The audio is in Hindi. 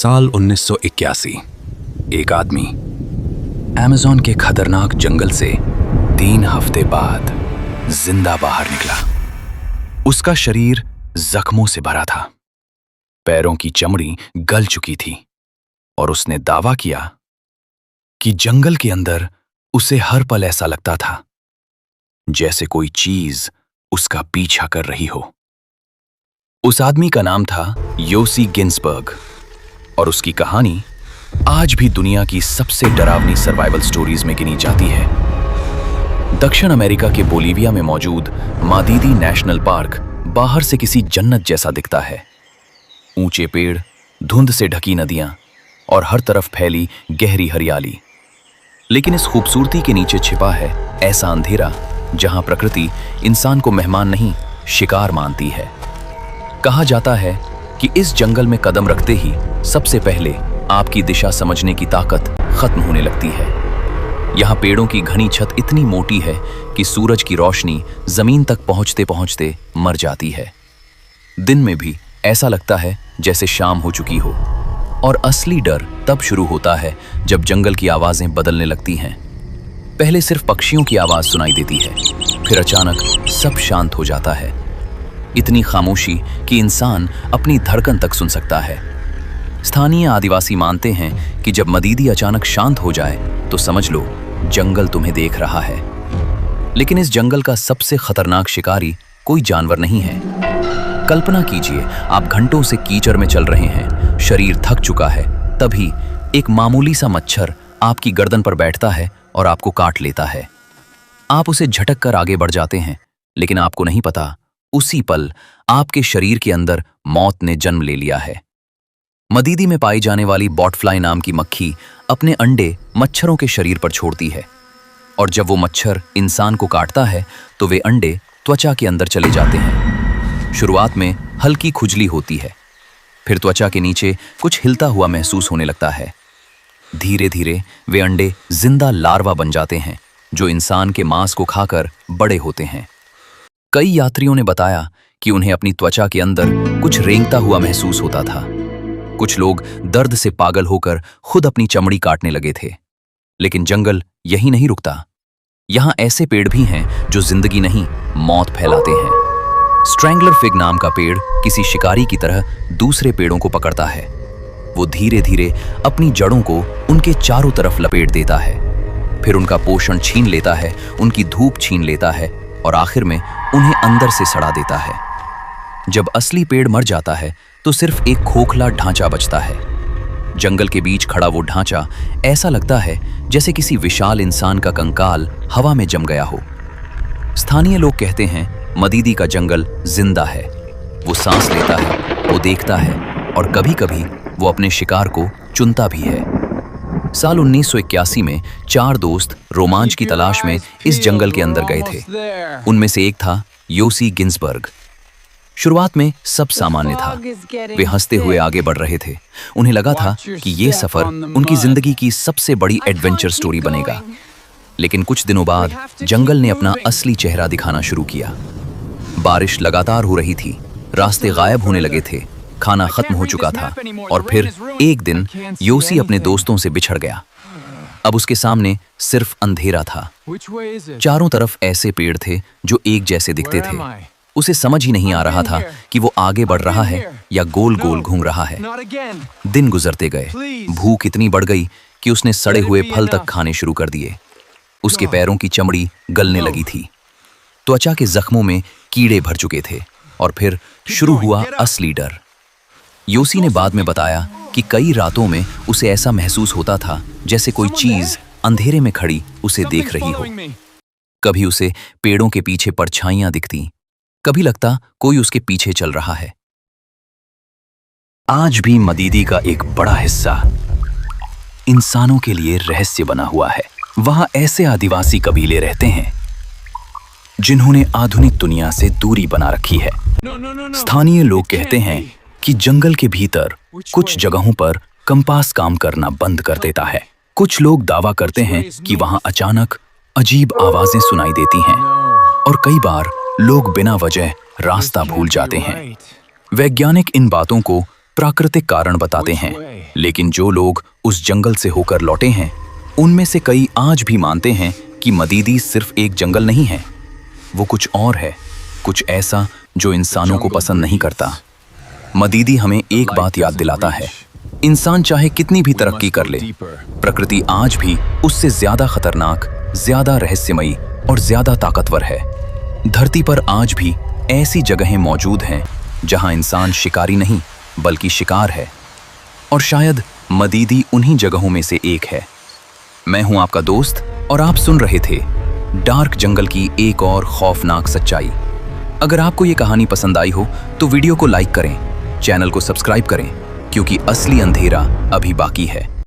साल 1981। एक आदमी अमेज़न के खतरनाक जंगल से 3 हफ्ते बाद जिंदा बाहर निकला। उसका शरीर जख्मों से भरा था, पैरों की चमड़ी गल चुकी थी और उसने दावा किया कि जंगल के अंदर उसे हर पल ऐसा लगता था जैसे कोई चीज उसका पीछा कर रही हो। उस आदमी का नाम था योसी गिन्सबर्ग और उसकी कहानी आज भी दुनिया की सबसे डरावनी सर्वाइवल स्टोरीज में गिनी जाती है। दक्षिण अमेरिका के बोलीविया में मौजूद मादीदी नेशनल पार्क बाहर से किसी जन्नत जैसा दिखता है। ऊंचे पेड़, धुंध से ढकी नदियां और हर तरफ फैली गहरी हरियाली। लेकिन इस खूबसूरती के नीचे छिपा है ऐसा अंधेरा जहां प्रकृति इंसान को मेहमान नहीं, शिकार मानती है। कहा जाता है कि इस जंगल में कदम रखते ही सबसे पहले आपकी दिशा समझने की ताकत खत्म होने लगती है। यहाँ पेड़ों की घनी छत इतनी मोटी है कि सूरज की रोशनी जमीन तक पहुंचते पहुंचते मर जाती है। दिन में भी ऐसा लगता है जैसे शाम हो चुकी हो। और असली डर तब शुरू होता है जब जंगल की आवाजें बदलने लगती हैं। पहले सिर्फ पक्षियों की आवाज सुनाई देती है, फिर अचानक सब शांत हो जाता है। इतनी खामोशी कि इंसान अपनी धड़कन तक सुन सकता है। स्थानीय आदिवासी मानते हैं कि जब मदीदी अचानक शांत हो जाए तो समझ लो जंगल तुम्हें देख रहा है। लेकिन इस जंगल का सबसे खतरनाक शिकारी कोई जानवर नहीं है। कल्पना कीजिए, आप घंटों से कीचड़ में चल रहे हैं, शरीर थक चुका है, तभी एक मामूली सा मच्छर आपकी गर्दन पर बैठता है और आपको काट लेता है। आप उसे झटक कर आगे बढ़ जाते हैं, लेकिन आपको नहीं पता उसी पल आपके शरीर के अंदर मौत ने जन्म ले लिया है। मदीदी में पाई जाने वाली बॉटफ्लाई नाम की मक्खी अपने अंडे मच्छरों के शरीर पर छोड़ती है और जब वो मच्छर इंसान को काटता है तो वे अंडे त्वचा के अंदर चले जाते हैं। शुरुआत में हल्की खुजली होती है, फिर त्वचा के नीचे कुछ हिलता हुआ महसूस होने लगता है। धीरे धीरे वे अंडे जिंदा लार्वा बन जाते हैं जो इंसान के मांस को खाकर बड़े होते हैं। कई यात्रियों ने बताया कि उन्हें अपनी त्वचा के अंदर कुछ रेंगता हुआ महसूस होता था। कुछ लोग दर्द से पागल होकर खुद अपनी चमड़ी काटने लगे थे। लेकिन जंगल यही नहीं रुकता। यहां ऐसे पेड़ भी हैं जो जिंदगी नहीं, मौत फैलाते हैं। स्ट्रैंगलर फिग नाम का पेड़ किसी शिकारी की तरह दूसरे पेड़ों को पकड़ता है। वो धीरे धीरे अपनी जड़ों को उनके चारों तरफ लपेट देता है, फिर उनका पोषण छीन लेता है, उनकी धूप छीन लेता है और आखिर में उन्हें अंदर से सड़ा देता है। जब असली पेड़ मर जाता है तो सिर्फ एक खोखला ढांचा बचता है। जंगल के बीच खड़ा वो ढांचा ऐसा लगता है जैसे किसी विशाल इंसान का कंकाल हवा में जम गया हो। स्थानीय लोग कहते हैं मदीदी का जंगल जिंदा है। वो सांस लेता है, वो देखता है और कभी-कभी वो अपने शिकार को चुनता भी है। साल 1981 में 4 दोस्त रोमांच की तलाश में इस जंगल के अंदर गए थे। उनमें से एक था योसी गिन्सबर्ग। शुरुआत में सब सामान्य था। वे हंसते हुए आगे बढ़ रहे थे। उन्हें लगा था कि ये सफर उनकी जिंदगी की सबसे बड़ी एडवेंचर स्टोरी बनेगा। लेकिन कुछ दिनों बाद जंगल ने अपना असली चेहरा दिखाना शुरू किया। बारिश लगातार हो रही थी, रास्ते गायब होने लगे थे, खाना खत्म हो चुका था और फिर एक दिन योसी अपने दोस्तों से बिछड़ गया। अब उसके सामने सिर्फ अंधेरा था। चारों तरफ ऐसे पेड़ थे जो एक जैसे दिखते थे। उसे समझ ही नहीं आ रहा था कि वो आगे बढ़ रहा है या गोल गोल घूम रहा है। दिन गुजरते गए, भूख इतनी बढ़ गई कि उसने सड़े हुए फल तक खाने शुरू कर दिए। उसके पैरों की चमड़ी गलने लगी थी, त्वचा के जख्मों में कीड़े भर चुके थे और फिर शुरू हुआ असली डर। योसी ने बाद में बताया कि कई रातों में उसे ऐसा महसूस होता था जैसे कोई चीज अंधेरे में खड़ी उसे देख रही हो। कभी उसे पेड़ों के पीछे परछाइयां दिखती, कभी लगता कोई उसके पीछे चल रहा है। आज भी मदीदी का एक बड़ा हिस्सा इंसानों के लिए रहस्य बना हुआ है। वहां ऐसे आदिवासी कबीले रहते हैं जिन्होंने आधुनिक दुनिया से दूरी बना रखी है। स्थानीय लोग कहते हैं कि जंगल के भीतर कुछ जगहों पर कंपास काम करना बंद कर देता है। कुछ लोग दावा करते हैं कि वहां अचानक अजीब आवाजें सुनाई देती हैं और कई बार लोग बिना वजह रास्ता भूल जाते हैं। वैज्ञानिक इन बातों को प्राकृतिक कारण बताते हैं, लेकिन जो लोग उस जंगल से होकर लौटे हैं उनमें से कई आज भी मानते हैं कि मदीदी सिर्फ एक जंगल नहीं है, वो कुछ और है, कुछ ऐसा जो इंसानों को पसंद नहीं करता। मदीदी हमें एक बात याद दिलाता है, इंसान चाहे कितनी भी तरक्की कर ले, प्रकृति आज भी उससे ज्यादा खतरनाक, ज्यादा रहस्यमयी और ज्यादा ताकतवर है। धरती पर आज भी ऐसी जगहें मौजूद हैं जहां इंसान शिकारी नहीं बल्कि शिकार है, और शायद मदीदी उन्हीं जगहों में से एक है। मैं हूं आपका दोस्त और आप सुन रहे थे डार्क जंगल की एक और खौफनाक सच्चाई। अगर आपको ये कहानी पसंद आई हो तो वीडियो को लाइक करें, चैनल को सब्सक्राइब करें, क्योंकि असली अंधेरा अभी बाकी है।